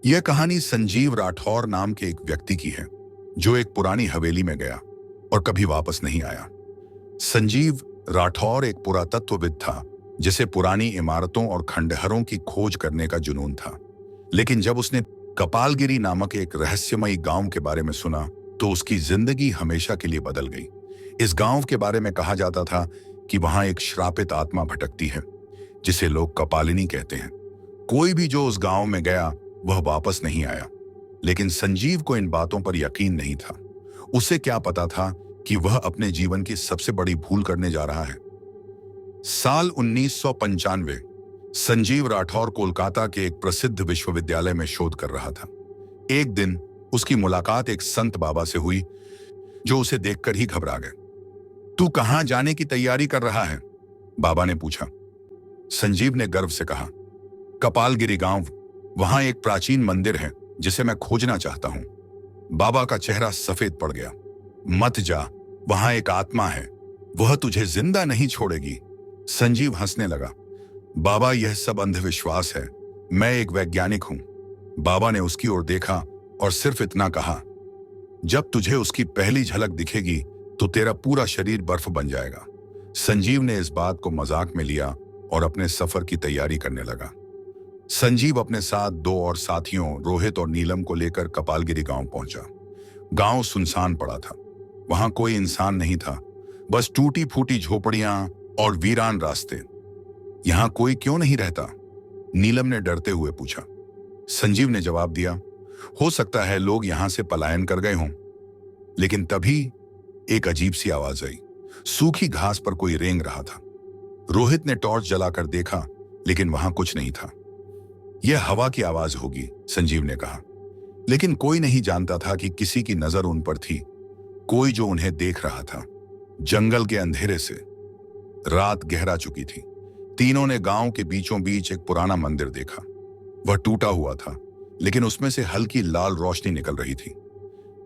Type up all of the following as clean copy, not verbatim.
यह कहानी संजीव राठौर नाम के एक व्यक्ति की है जो एक पुरानी हवेली में गया और कभी वापस नहीं आया। संजीव राठौर एक पुरातत्वविद था जिसे पुरानी इमारतों और खंडहरों की खोज करने का जुनून था। लेकिन जब उसने कपालगिरी नामक एक रहस्यमयी गांव के बारे में सुना तो उसकी जिंदगी हमेशा के लिए बदल गई। इस गांव के बारे में कहा जाता था कि वहां एक श्रापित आत्मा भटकती है जिसे लोग कपालिनी कहते हैं। कोई भी जो उस गांव में गया वह वापस नहीं आया। लेकिन संजीव को इन बातों पर यकीन नहीं था। उसे क्या पता था कि वह अपने जीवन की सबसे बड़ी भूल करने जा रहा है। साल 1995 संजीव राठौर कोलकाता के एक प्रसिद्ध विश्वविद्यालय में शोध कर रहा था। एक दिन उसकी मुलाकात एक संत बाबा से हुई जो उसे देखकर ही घबरा गए। तू कहां जाने की तैयारी कर रहा है? बाबा ने पूछा। संजीव ने गर्व से कहा, कपालगिरी गांव, वहां एक प्राचीन मंदिर है जिसे मैं खोजना चाहता हूं। बाबा का चेहरा सफेद पड़ गया। मत जा, वहां एक आत्मा है, वह तुझे जिंदा नहीं छोड़ेगी। संजीव हंसने लगा। बाबा, यह सब अंधविश्वास है, मैं एक वैज्ञानिक हूं। बाबा ने उसकी ओर देखा और सिर्फ इतना कहा, जब तुझे उसकी पहली झलक दिखेगी तो तेरा पूरा शरीर बर्फ बन जाएगा। संजीव ने इस बात को मजाक में लिया और अपने सफर की तैयारी करने लगा। संजीव अपने साथ दो और साथियों रोहित और नीलम को लेकर कपालगिरी गांव पहुंचा। गांव सुनसान पड़ा था। वहां कोई इंसान नहीं था, बस टूटी फूटी झोपड़ियां और वीरान रास्ते। यहां कोई क्यों नहीं रहता? नीलम ने डरते हुए पूछा। संजीव ने जवाब दिया, हो सकता है लोग यहां से पलायन कर गए हों। लेकिन तभी एक अजीब सी आवाज आई। सूखी घास पर कोई रेंग रहा था। रोहित ने टॉर्च जलाकर देखा, लेकिन वहां कुछ नहीं था। यह हवा की आवाज होगी, संजीव ने कहा। लेकिन कोई नहीं जानता था कि किसी की नजर उन पर थी, कोई जो उन्हें देख रहा था। जंगल के अंधेरे से रात गहरा चुकी थी। तीनों ने गांव के बीचों बीच एक पुराना मंदिर देखा। वह टूटा हुआ था, लेकिन उसमें से हल्की लाल रोशनी निकल रही थी।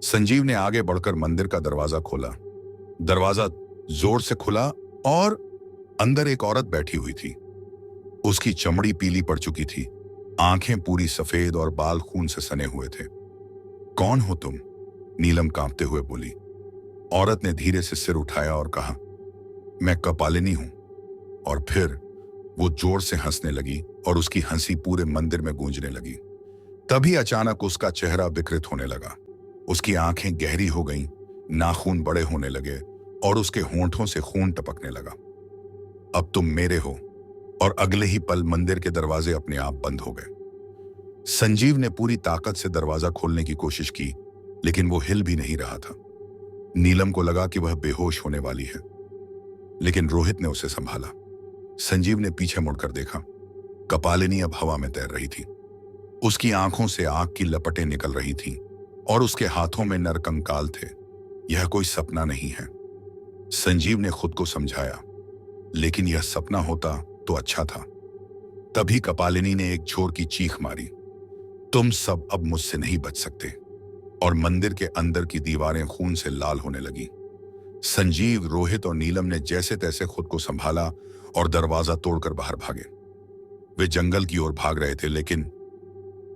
संजीव ने आगे बढ़कर मंदिर का दरवाजा खोला। दरवाजा जोर से खुला और अंदर एक औरत बैठी हुई थी। उसकी चमड़ी पीली पड़ चुकी थी, आंखें पूरी सफेद और बाल खून से सने हुए थे। कौन हो तुम? नीलम कांपते हुए बोली। औरत ने धीरे से सिर उठाया और कहा, मैं कपालिनी हूं। और फिर वो जोर से हंसने लगी और उसकी हंसी पूरे मंदिर में गूंजने लगी। तभी अचानक उसका चेहरा विकृत होने लगा। उसकी आंखें गहरी हो गईं, नाखून बड़े होने लगे और उसके होंठों से खून टपकने लगा। अब तुम मेरे हो। और अगले ही पल मंदिर के दरवाजे अपने आप बंद हो गए। संजीव ने पूरी ताकत से दरवाजा खोलने की कोशिश की, लेकिन वो हिल भी नहीं रहा था। नीलम को लगा कि वह बेहोश होने वाली है, लेकिन रोहित ने उसे संभाला। संजीव ने पीछे मुड़कर देखा। कपालिनी अब हवा में तैर रही थी। उसकी आंखों से आग की लपटें निकल रही थीं और उसके हाथों में नरकंकाल थे। यह कोई सपना नहीं है, संजीव ने खुद को समझाया। लेकिन यह सपना होता तो अच्छा था। तभी कपालिनी ने एक जोर की चीख मारी, तुम सब अब मुझसे नहीं बच सकते। और मंदिर के अंदर की दीवारें खून से लाल होने लगी। संजीव, रोहित और नीलम ने जैसे तैसे खुद को संभाला और दरवाजा तोड़कर बाहर भागे। वे जंगल की ओर भाग रहे थे, लेकिन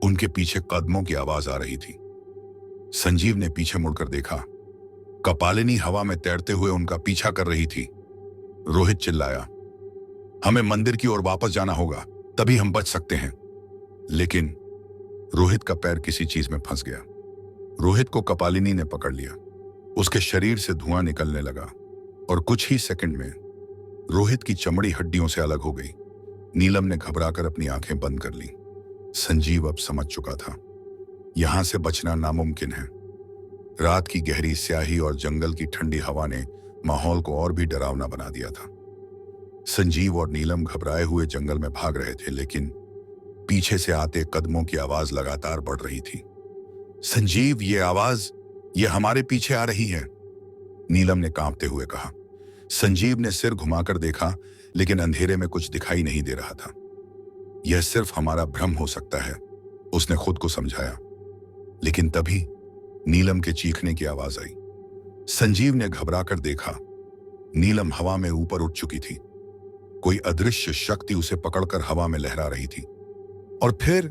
उनके पीछे कदमों की आवाज आ रही थी। संजीव ने पीछे मुड़कर देखा। कपालिनी हवा में तैरते हुए उनका पीछा कर रही थी। रोहित चिल्लाया, हमें मंदिर की ओर वापस जाना होगा, तभी हम बच सकते हैं। लेकिन रोहित का पैर किसी चीज में फंस गया। रोहित को कपालिनी ने पकड़ लिया। उसके शरीर से धुआं निकलने लगा और कुछ ही सेकंड में रोहित की चमड़ी हड्डियों से अलग हो गई। नीलम ने घबराकर अपनी आंखें बंद कर ली। संजीव अब समझ चुका था, यहां से बचना नामुमकिन है। रात की गहरी स्याही और जंगल की ठंडी हवा ने माहौल को और भी डरावना बना दिया था। संजीव और नीलम घबराए हुए जंगल में भाग रहे थे, लेकिन पीछे से आते कदमों की आवाज लगातार बढ़ रही थी। संजीव, ये आवाज, ये हमारे पीछे आ रही है, नीलम ने कांपते हुए कहा। संजीव ने सिर घुमाकर देखा, लेकिन अंधेरे में कुछ दिखाई नहीं दे रहा था। यह सिर्फ हमारा भ्रम हो सकता है, उसने खुद को समझाया। लेकिन तभी नीलम के चीखने की आवाज आई। संजीव ने घबराकर देखा। नीलम हवा में ऊपर उठ चुकी थी। कोई अदृश्य शक्ति उसे पकड़कर हवा में लहरा रही थी। और फिर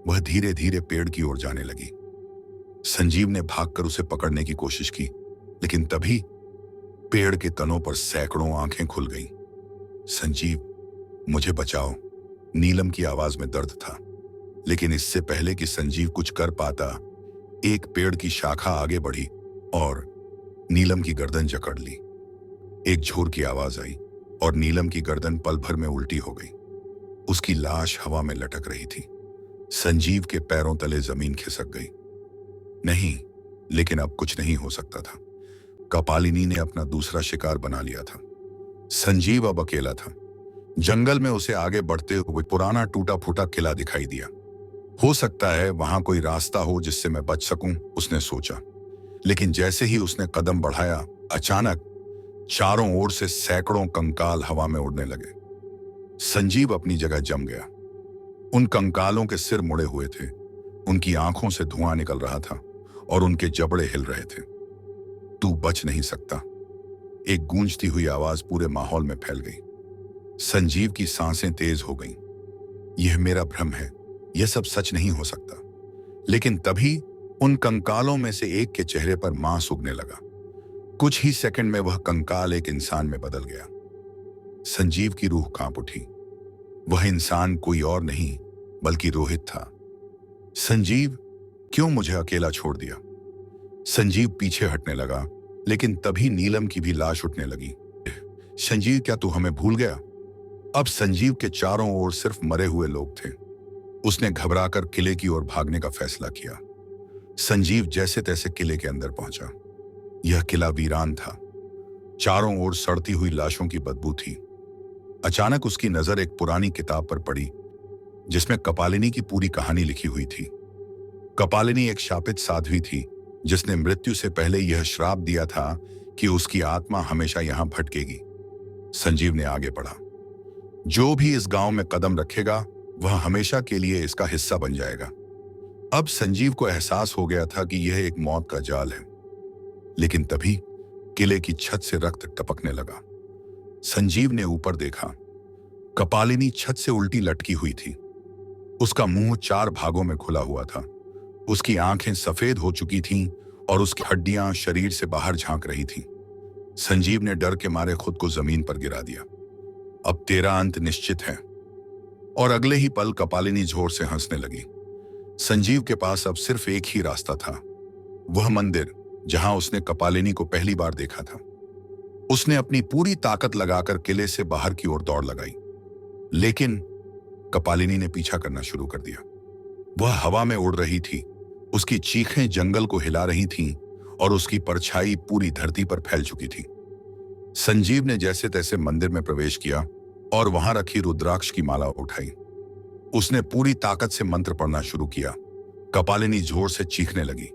वह धीरे धीरे पेड़ की ओर जाने लगी। संजीव ने भागकर उसे पकड़ने की कोशिश की, लेकिन तभी पेड़ के तनों पर सैकड़ों आंखें खुल गईं। संजीव, मुझे बचाओ, नीलम की आवाज में दर्द था। लेकिन इससे पहले कि संजीव कुछ कर पाता, एक पेड़ की शाखा आगे बढ़ी और नीलम की गर्दन जकड़ ली। एक झोर की आवाज आई और नीलम की गर्दन पल भर में उल्टी हो गई। उसकी लाश हवा में लटक रही थी। संजीव के पैरों तले जमीन खिसक गई। नहीं, लेकिन अब कुछ नहीं हो सकता था। कपालिनी ने अपना दूसरा शिकार बना लिया था। संजीव अब अकेला था। जंगल में उसे आगे बढ़ते हुए पुराना टूटा फूटा किला दिखाई दिया। हो सकता है वहां कोई रास्ता हो जिससे मैं बच सकूं, उसने सोचा। लेकिन जैसे ही उसने कदम बढ़ाया, अचानक चारों ओर से सैकड़ों कंकाल हवा में उड़ने लगे। संजीव अपनी जगह जम गया। उन कंकालों के सिर मुड़े हुए थे, उनकी आंखों से धुआं निकल रहा था और उनके जबड़े हिल रहे थे। तू बच नहीं सकता, एक गूंजती हुई आवाज पूरे माहौल में फैल गई। संजीव की सांसें तेज हो गईं। यह मेरा भ्रम है, यह सब सच नहीं हो सकता। लेकिन तभी उन कंकालों में से एक के चेहरे पर मांस उगने लगा। कुछ ही सेकंड में वह कंकाल एक इंसान में बदल गया। संजीव की रूह कांप उठी। वह इंसान कोई और नहीं बल्कि रोहित था। संजीव, क्यों मुझे अकेला छोड़ दिया? संजीव पीछे हटने लगा, लेकिन तभी नीलम की भी लाश उठने लगी। संजीव, क्या तू हमें भूल गया? अब संजीव के चारों ओर सिर्फ मरे हुए लोग थे। उसने घबराकर किले की ओर भागने का फैसला किया। संजीव जैसे तैसे किले के अंदर पहुंचा। यह किला वीरान था। चारों ओर सड़ती हुई लाशों की बदबू थी। अचानक उसकी नजर एक पुरानी किताब पर पड़ी, जिसमें कपालिनी की पूरी कहानी लिखी हुई थी। कपालिनी एक शापित साध्वी थी, जिसने मृत्यु से पहले यह श्राप दिया था कि उसकी आत्मा हमेशा यहां भटकेगी। संजीव ने आगे बढ़ा। जो भी इस गांव में कदम रखेगा, वह हमेशा के लिए इसका हिस्सा बन जाएगा। अब संजीव को एहसास हो गया था कि यह एक मौत का जाल है। लेकिन तभी किले की छत से रक्त टपकने लगा। संजीव ने ऊपर देखा। कपालिनी छत से उल्टी लटकी हुई थी। उसका मुंह 4 भागों में खुला हुआ था। उसकी आंखें सफेद हो चुकी थीं और उसकी हड्डियां शरीर से बाहर झांक रही थीं। संजीव ने डर के मारे खुद को जमीन पर गिरा दिया। अब तेरा अंत निश्चित है। और अगले ही पल कपालिनी जोर से हंसने लगी। संजीव के पास अब सिर्फ एक ही रास्ता था, वह मंदिर जहां उसने कपालिनी को पहली बार देखा था। उसने अपनी पूरी ताकत लगाकर किले से बाहर की ओर दौड़ लगाई, लेकिन कपालिनी ने पीछा करना शुरू कर दिया। वह हवा में उड़ रही थी, उसकी चीखें जंगल को हिला रही थीं और उसकी परछाई पूरी धरती पर फैल चुकी थी। संजीव ने जैसे तैसे मंदिर में प्रवेश किया और वहां रखी रुद्राक्ष की माला उठाई। उसने पूरी ताकत से मंत्र पढ़ना शुरू किया। कपालिनी जोर से चीखने लगी।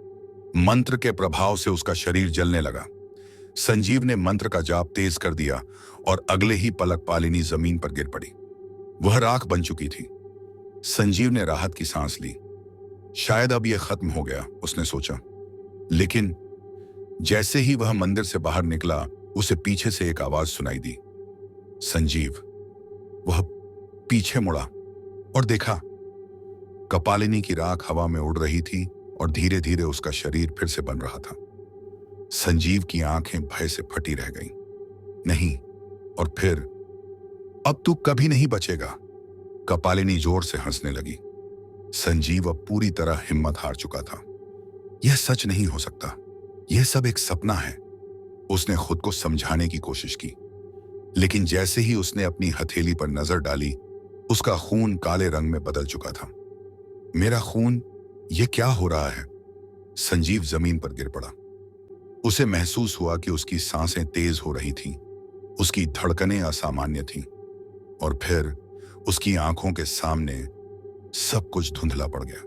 मंत्र के प्रभाव से उसका शरीर जलने लगा। संजीव ने मंत्र का जाप तेज कर दिया और अगले ही पलक पालिनी जमीन पर गिर पड़ी। वह राख बन चुकी थी। संजीव ने राहत की सांस ली। शायद अब यह खत्म हो गया, उसने सोचा। लेकिन जैसे ही वह मंदिर से बाहर निकला, उसे पीछे से एक आवाज सुनाई दी, संजीव। वह पीछे मुड़ा और देखा कपालिनी की राख हवा में उड़ रही थी और धीरे धीरे उसका शरीर फिर से बन रहा था। संजीव की आंखें भय से फटी रह गईं। नहीं, और फिर, अब तू कभी नहीं बचेगा। कपालिनी जोर से हंसने लगी। संजीव अब पूरी तरह हिम्मत हार चुका था। यह सच नहीं हो सकता, यह सब एक सपना है। उसने खुद को समझाने की कोशिश की, लेकिन जैसे ही उसने अपनी हथेली पर नजर डाली, उसका खून काले रंग में बदल चुका था। मेरा खून, यह क्या हो रहा है? संजीव जमीन पर गिर पड़ा। उसे महसूस हुआ कि उसकी सांसें तेज हो रही थीं, उसकी धड़कनें असामान्य थीं, और फिर उसकी आंखों के सामने सब कुछ धुंधला पड़ गया।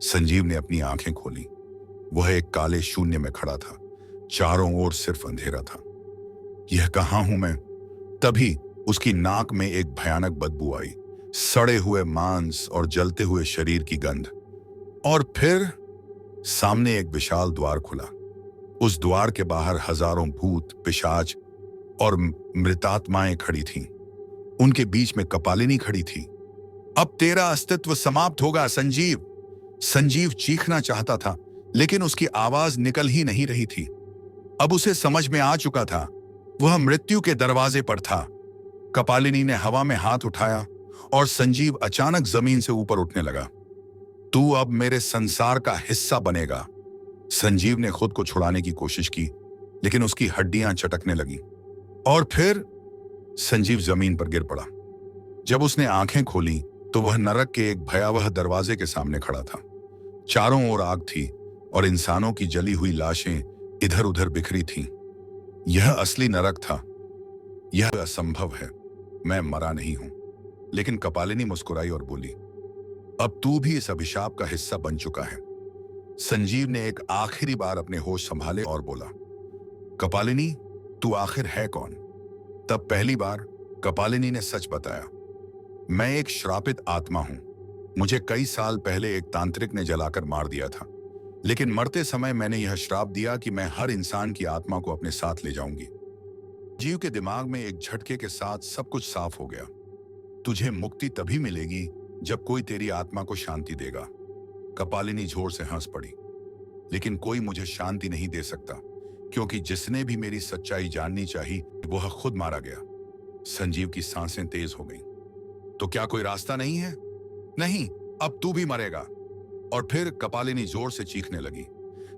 संजीव ने अपनी आंखें खोली। वह एक काले शून्य में खड़ा था। चारों ओर सिर्फ अंधेरा था। यह कहां हूं मैं? तभी उसकी नाक में एक भयानक बदबू आई, सड़े हुए मांस और जलते हुए शरीर की गंध। और फिर सामने एक विशाल द्वार खुला। उस द्वार के बाहर हजारों भूत, पिशाच और मृतात्माएं खड़ी थीं। उनके बीच में कपालिनी खड़ी थी। अब तेरा अस्तित्व समाप्त होगा संजीव, संजीव चीखना चाहता था, लेकिन उसकी आवाज निकल ही नहीं रही थी। अब उसे समझ में आ चुका था, वह मृत्यु के दरवाजे पर था। कपालिनी ने हवा में हाथ उठाया और संजीव अचानक जमीन से ऊपर उठने लगा। तू अब मेरे संसार का हिस्सा बनेगा। संजीव ने खुद को छुड़ाने की कोशिश की, लेकिन उसकी हड्डियां चटकने लगी और फिर संजीव जमीन पर गिर पड़ा। जब उसने आंखें खोली तो वह नरक के एक भयावह दरवाजे के सामने खड़ा था। चारों ओर आग थी और इंसानों की जली हुई लाशें इधर उधर बिखरी थीं। यह असली नरक था। यह असंभव है, मैं मरा नहीं हूं। लेकिन कपालिनी मुस्कुराई और बोली, अब तू भी इस अभिशाप का हिस्सा बन चुका है। संजीव ने एक आखिरी बार अपने होश संभाले और बोला, कपालिनी, तू आखिर है कौन? तब पहली बार कपालिनी ने सच बताया, मैं एक श्रापित आत्मा हूं। मुझे कई साल पहले एक तांत्रिक ने जलाकर मार दिया था, लेकिन मरते समय मैंने यह श्राप दिया कि मैं हर इंसान की आत्मा को अपने साथ ले जाऊंगी। जीव के दिमाग में एक झटके के साथ सब कुछ साफ हो गया। तुझे मुक्ति तभी मिलेगी जब कोई तेरी आत्मा को शांति देगा। कपालिनी जोर से हंस पड़ी, लेकिन कोई मुझे शांति नहीं दे सकता, क्योंकि जिसने भी मेरी सच्चाई जाननी चाहिए वह खुद मारा गया। संजीव की सांसें तेज हो गईं। तो क्या कोई रास्ता नहीं है? नहीं, अब तू भी मरेगा। और फिर कपालिनी जोर से चीखने लगी।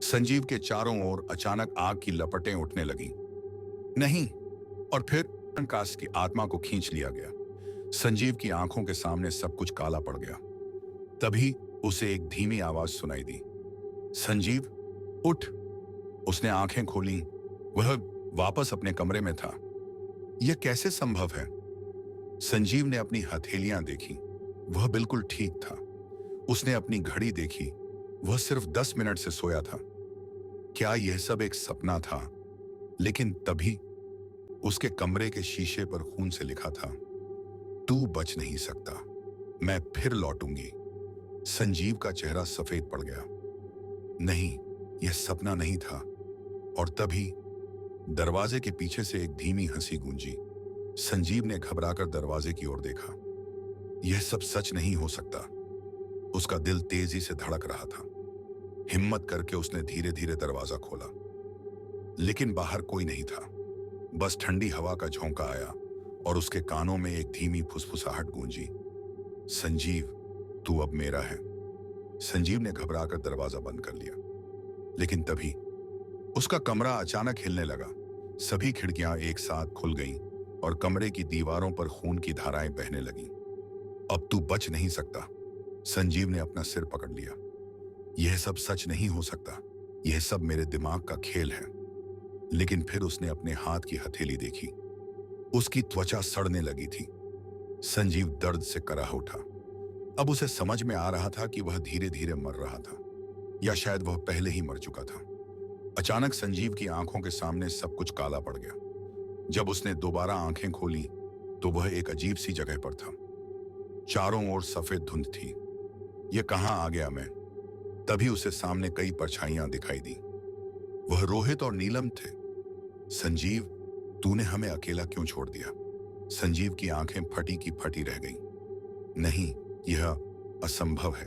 संजीव के चारों ओर अचानक आग की लपटें उठने लगी। नहीं, और फिर काश की आत्मा को खींच लिया गया। संजीव की आंखों के सामने सब कुछ काला पड़ गया। तभी उसे एक धीमी आवाज सुनाई दी, संजीव, उठ। उसने आंखें खोली। वह वापस अपने कमरे में था। यह कैसे संभव है? संजीव ने अपनी हथेलियां देखी, वह बिल्कुल ठीक था। उसने अपनी घड़ी देखी, वह सिर्फ 10 मिनट से सोया था। क्या यह सब एक सपना था? लेकिन तभी उसके कमरे के शीशे पर खून से लिखा था, तू बच नहीं सकता, मैं फिर लौटूंगी। संजीव का चेहरा सफेद पड़ गया। नहीं, यह सपना नहीं था। और तभी दरवाजे के पीछे से एक धीमी हंसी गूंजी। संजीव ने घबराकर दरवाजे की ओर देखा। यह सब सच नहीं हो सकता। उसका दिल तेजी से धड़क रहा था। हिम्मत करके उसने धीरे धीरे दरवाजा खोला, लेकिन बाहर कोई नहीं था। बस ठंडी हवा का झोंका आया और उसके कानों में एक धीमी फुसफुसाहट गूंजी, संजीव, तू अब मेरा है। संजीव ने घबराकर दरवाजा बंद कर लिया, लेकिन तभी उसका कमरा अचानक हिलने लगा। सभी खिड़कियां एक साथ खुल गईं और कमरे की दीवारों पर खून की धाराएं बहने लगीं। अब तू बच नहीं सकता। संजीव ने अपना सिर पकड़ लिया। यह सब सच नहीं हो सकता। यह सब मेरे दिमाग का खेल है। लेकिन फिर उसने अपने हाथ की हथेली देखी। उसकी त्वचा सड़ने लगी थी। संजीव दर्द से कराह उठा। अब उसे समझ में आ रहा था कि वह धीरे धीरे मर रहा था, या शायद वह पहले ही मर चुका था। अचानक संजीव की आंखों के सामने सब कुछ काला पड़ गया। जब उसने दोबारा आंखें खोली तो वह एक अजीब सी जगह पर था। चारों ओर सफेद धुंध थी। यह कहां आ गया मैं? तभी उसे सामने कई परछाइयां दिखाई दी। वह रोहित और नीलम थे। संजीव, तूने हमें अकेला क्यों छोड़ दिया? संजीव की आंखें फटी की फटी रह गईं। नहीं, यह असंभव है।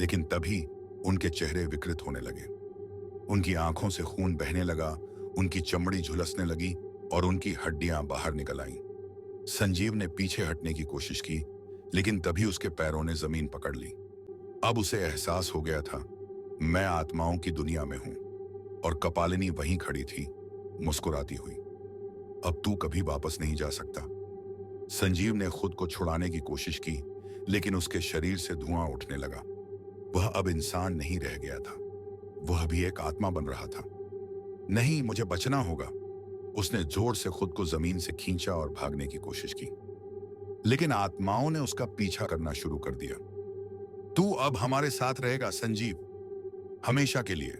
लेकिन तभी उनके चेहरे विकृत होने लगे। उनकी आंखों से खून बहने लगा, उनकी चमड़ी झुलसने लगी और उनकी हड्डियां बाहर निकल आईं। संजीव ने पीछे हटने की कोशिश की, लेकिन तभी उसके पैरों ने जमीन पकड़ ली। अब उसे एहसास हो गया था, मैं आत्माओं की दुनिया में हूं और कपालिनी वहीं खड़ी थी, मुस्कुराती हुई। अब तू कभी वापस नहीं जा सकता। संजीव ने खुद को छुड़ाने की कोशिश की, लेकिन उसके शरीर से धुआं उठने लगा। वह अब इंसान नहीं रह गया था, वह भी एक आत्मा बन रहा था। नहीं, मुझे बचना होगा। उसने जोर से खुद को जमीन से खींचा और भागने की कोशिश की, लेकिन आत्माओं ने उसका पीछा करना शुरू कर दिया। तू अब हमारे साथ रहेगा संजीव, हमेशा के लिए।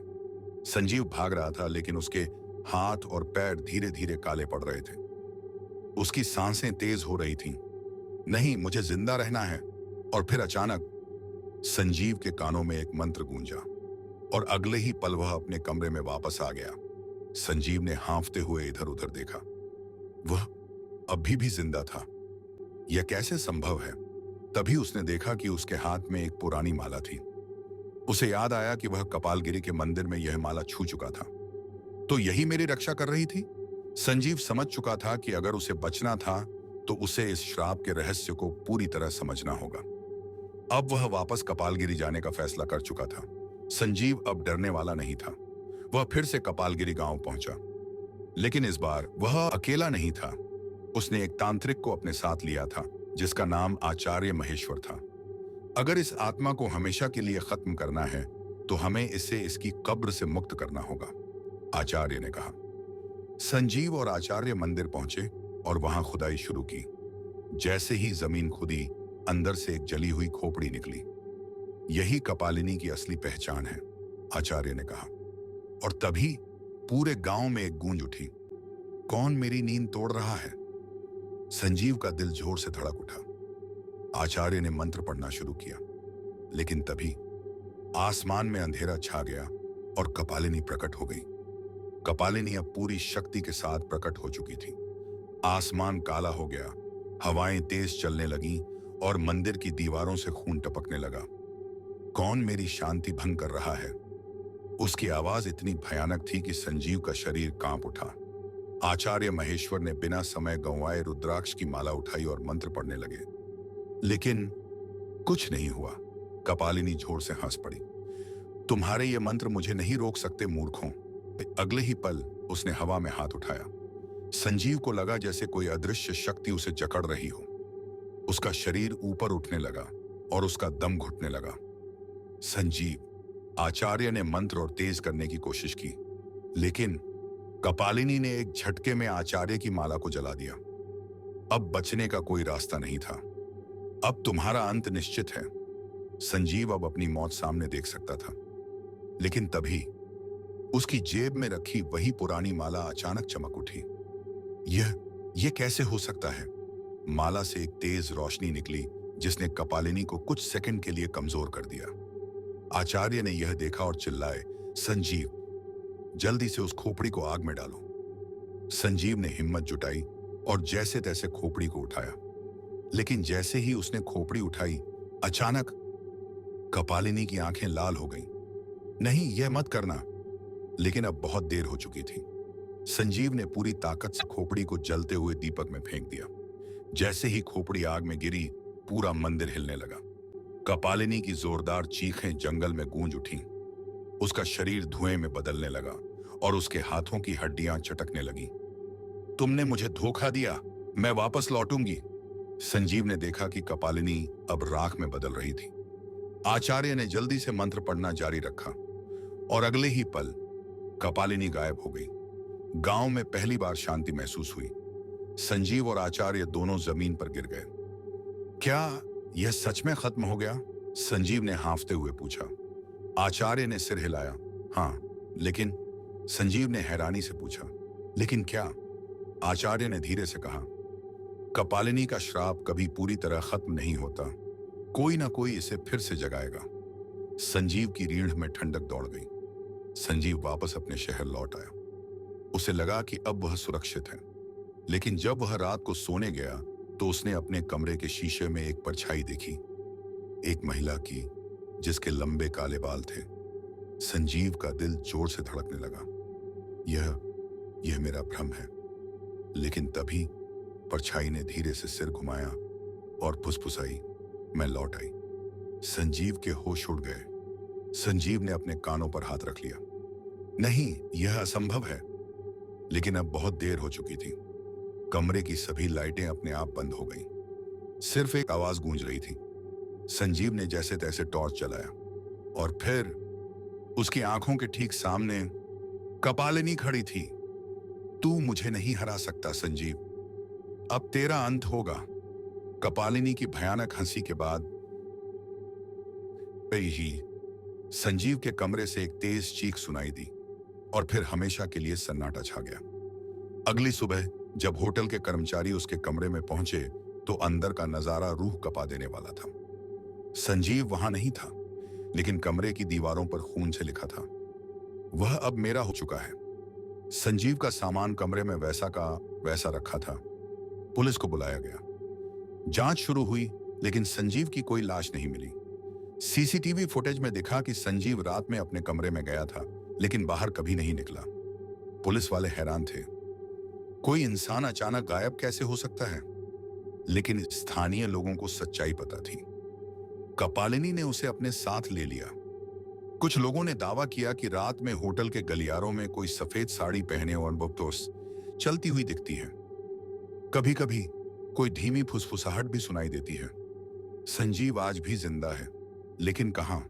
संजीव भाग रहा था, लेकिन उसके हाथ और पैर धीरे धीरे काले पड़ रहे थे। उसकी सांसें तेज हो रही थीं। नहीं, मुझे जिंदा रहना है। और फिर अचानक संजीव के कानों में एक मंत्र गूंजा और अगले ही पल वह अपने कमरे में वापस आ गया। संजीव ने हांफते हुए इधर उधर देखा। वह अभी भी जिंदा था। यह कैसे संभव है? तभी उसने देखा कि उसके हाथ में एक पुरानी माला थी। उसे याद आया कि वह कपालगिरी के मंदिर में यह माला छू चुका था। तो यही मेरी रक्षा कर रही थी। संजीव समझ चुका था कि अगर उसे बचना था तो उसे इस श्राप के रहस्य को पूरी तरह समझना होगा। अब वह वापस कपालगिरी जाने का फैसला कर चुका था। संजीव अब डरने वाला नहीं था। वह फिर से कपालगिरी गांव पहुंचा, लेकिन इस बार वह अकेला नहीं था। उसने एक तांत्रिक को अपने साथ लिया था जिसका नाम आचार्य महेश्वर था। अगर इस आत्मा को हमेशा के लिए खत्म करना है तो हमें इसे इसकी कब्र से मुक्त करना होगा, आचार्य ने कहा। संजीव और आचार्य मंदिर पहुंचे और वहां खुदाई शुरू की। जैसे ही जमीन खुदी, अंदर से एक जली हुई खोपड़ी निकली। यही कपालिनी की असली पहचान है, आचार्य ने कहा। और तभी पूरे गांव में एक गूंज उठी, कौन मेरी नींद तोड़ रहा है? संजीव का दिल जोर से धड़क उठा। आचार्य ने मंत्र पढ़ना शुरू किया, लेकिन तभी आसमान में अंधेरा छा गया और कपालिनी प्रकट हो गई। कपालिनी अब पूरी शक्ति के साथ प्रकट हो चुकी थी। आसमान काला हो गया, हवाएं तेज चलने लगीं और मंदिर की दीवारों से खून टपकने लगा। कौन मेरी शांति भंग कर रहा है? उसकी आवाज इतनी भयानक थी कि संजीव का शरीर कांप उठा। आचार्य महेश्वर ने बिना समय गंवाए रुद्राक्ष की माला उठाई और मंत्र पढ़ने लगे, लेकिन कुछ नहीं हुआ। कपालिनी जोर से हंस पड़ी। तुम्हारे ये मंत्र मुझे नहीं रोक सकते, मूर्खों। अगले ही पल उसने हवा में हाथ उठाया। संजीव को लगा जैसे कोई अदृश्य शक्ति उसे जकड़ रही हो। उसका शरीर ऊपर उठने लगा और उसका दम घुटने लगा। संजीव, आचार्य ने मंत्र और तेज करने की कोशिश की, लेकिन कपालिनी ने एक झटके में आचार्य की माला को जला दिया। अब बचने का कोई रास्ता नहीं था। अब तुम्हारा अंत निश्चित है। संजीव अब अपनी मौत सामने देख सकता था, लेकिन तभी उसकी जेब में रखी वही पुरानी माला अचानक चमक उठी। यह कैसे हो सकता है? माला से एक तेज रोशनी निकली जिसने कपालिनी को कुछ सेकंड के लिए कमजोर कर दिया। आचार्य ने यह देखा और चिल्लाए, संजीव, जल्दी से उस खोपड़ी को आग में डालो। संजीव ने हिम्मत जुटाई और जैसे तैसे खोपड़ी को उठाया, लेकिन जैसे ही उसने खोपड़ी उठाई, अचानक कपालिनी की आंखें लाल हो गईं। नहीं, यह मत करना। लेकिन अब बहुत देर हो चुकी थी। संजीव ने पूरी ताकत से खोपड़ी को जलते हुए दीपक में फेंक दिया। जैसे ही खोपड़ी आग में गिरी, पूरा मंदिर हिलने लगा। कपालिनी की जोरदार चीखें जंगल में गूंज उठीं। उसका शरीर धुएं में बदलने लगा और उसके हाथों की हड्डियां चटकने लगीं। तुमने मुझे धोखा दिया, मैं वापस लौटूंगी। संजीव ने देखा कि कपालिनी अब राख में बदल रही थी। आचार्य ने जल्दी से मंत्र पढ़ना जारी रखा और अगले ही पल कपालिनी गायब हो गई। गांव में पहली बार शांति महसूस हुई। संजीव और आचार्य दोनों जमीन पर गिर गए। क्या यह सच में खत्म हो गया? संजीव ने हांफते हुए पूछा। आचार्य ने सिर हिलाया। हाँ, लेकिन? संजीव ने हैरानी से पूछा। लेकिन क्या? आचार्य ने धीरे से कहा, कपालिनी का श्राप कभी पूरी तरह खत्म नहीं होता। कोई ना कोई इसे फिर से जगाएगा। संजीव की रीढ़ में ठंडक दौड़ गई। संजीव वापस अपने शहर लौट आया। उसे लगा कि अब वह सुरक्षित है, लेकिन जब वह रात को सोने गया तो उसने अपने कमरे के शीशे में एक परछाई देखी, एक महिला की जिसके लंबे काले बाल थे। संजीव का दिल जोर से धड़कने लगा। यह मेरा भ्रम है। लेकिन तभी परछाई ने धीरे से सिर घुमाया और फुसफुसाई, मैं लौट आई। संजीव के होश उड़ गए। संजीव ने अपने कानों पर हाथ रख लिया। नहीं, यह असंभव है। लेकिन अब बहुत देर हो चुकी थी। कमरे की सभी लाइटें अपने आप बंद हो गईं। सिर्फ एक आवाज गूंज रही थी। संजीव ने जैसे तैसे टॉर्च जलाया और फिर उसकी आंखों के ठीक सामने कपालिनी खड़ी थी। तू मुझे नहीं हरा सकता संजीव, अब तेरा अंत होगा। कपालिनी की भयानक हंसी के बाद ही संजीव के कमरे से एक तेज चीख सुनाई दी और फिर हमेशा के लिए सन्नाटा छा गया। अगली सुबह जब होटल के कर्मचारी उसके कमरे में पहुंचे तो अंदर का नजारा रूह कपा देने वाला था। संजीव वहां नहीं था, लेकिन कमरे की दीवारों पर खून से लिखा था, वह अब मेरा हो चुका है। संजीव का सामान कमरे में वैसा का वैसा रखा था। पुलिस को बुलाया गया। जांच शुरू हुई, लेकिन संजीव की कोई लाश नहीं मिली। सीसीटीवी फुटेज में दिखा कि संजीव रात में अपने कमरे में गया था, लेकिन बाहर कभी नहीं निकला। पुलिस वाले हैरान थे, कोई इंसान अचानक गायब कैसे हो सकता है? लेकिन स्थानीय लोगों को सच्चाई पता थी। कपालिनी ने उसे अपने साथ ले लिया। कुछ लोगों ने दावा किया कि रात में होटल के गलियारों में कोई सफेद साड़ी पहने और अनुभवतोष चलती हुई दिखती है। कभी कभी कोई धीमी फुसफुसाहट भी सुनाई देती है। संजीव आज भी जिंदा है, लेकिन कहां?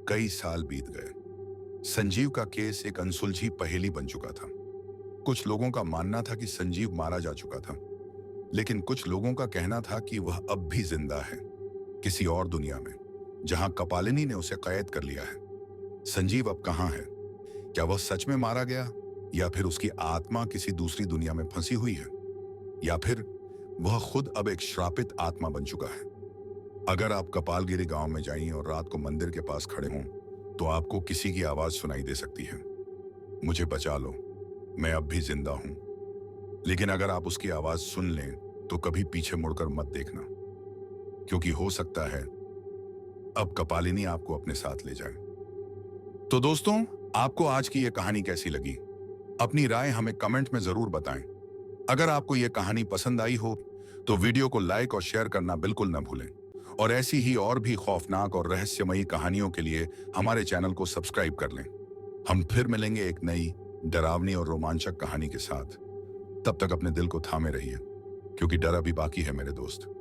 कई साल बीत गए। संजीव का केस एक अनसुलझी पहेली बन चुका था। कुछ लोगों का मानना था कि संजीव मारा जा चुका था, लेकिन कुछ लोगों का कहना था कि वह अब भी जिंदा है, किसी और दुनिया में, जहां कपालिनी ने उसे कैद कर लिया है। संजीव अब कहां है? क्या वह सच में मारा गया, या फिर उसकी आत्मा किसी दूसरी दुनिया में फंसी हुई है, या फिर वह खुद अब एक श्रापित आत्मा बन चुका है? अगर आप कपालगिरी गांव में जाइए और रात को मंदिर के पास खड़े हों, तो आपको किसी की आवाज सुनाई दे सकती है, मुझे बचा लो, मैं अब भी जिंदा हूं। लेकिन अगर आप उसकी आवाज सुन लें, तो कभी पीछे मुड़कर मत देखना, क्योंकि हो सकता है अब कपालिनी आपको अपने साथ ले जाए। तो दोस्तों, आपको आज की यह कहानी कैसी लगी? अपनी राय हमें कमेंट में जरूर बताएं। अगर आपको यह कहानी पसंद आई हो, तो वीडियो को लाइक और शेयर करना बिल्कुल न भूलें। और ऐसी ही और भी खौफनाक और रहस्यमयी कहानियों के लिए हमारे चैनल को सब्सक्राइब कर लें। हम फिर मिलेंगे एक नई, डरावनी और रोमांचक कहानी के साथ। तब तक अपने दिल को थामे रहिए, क्योंकि डर अभी बाकी है मेरे दोस्त।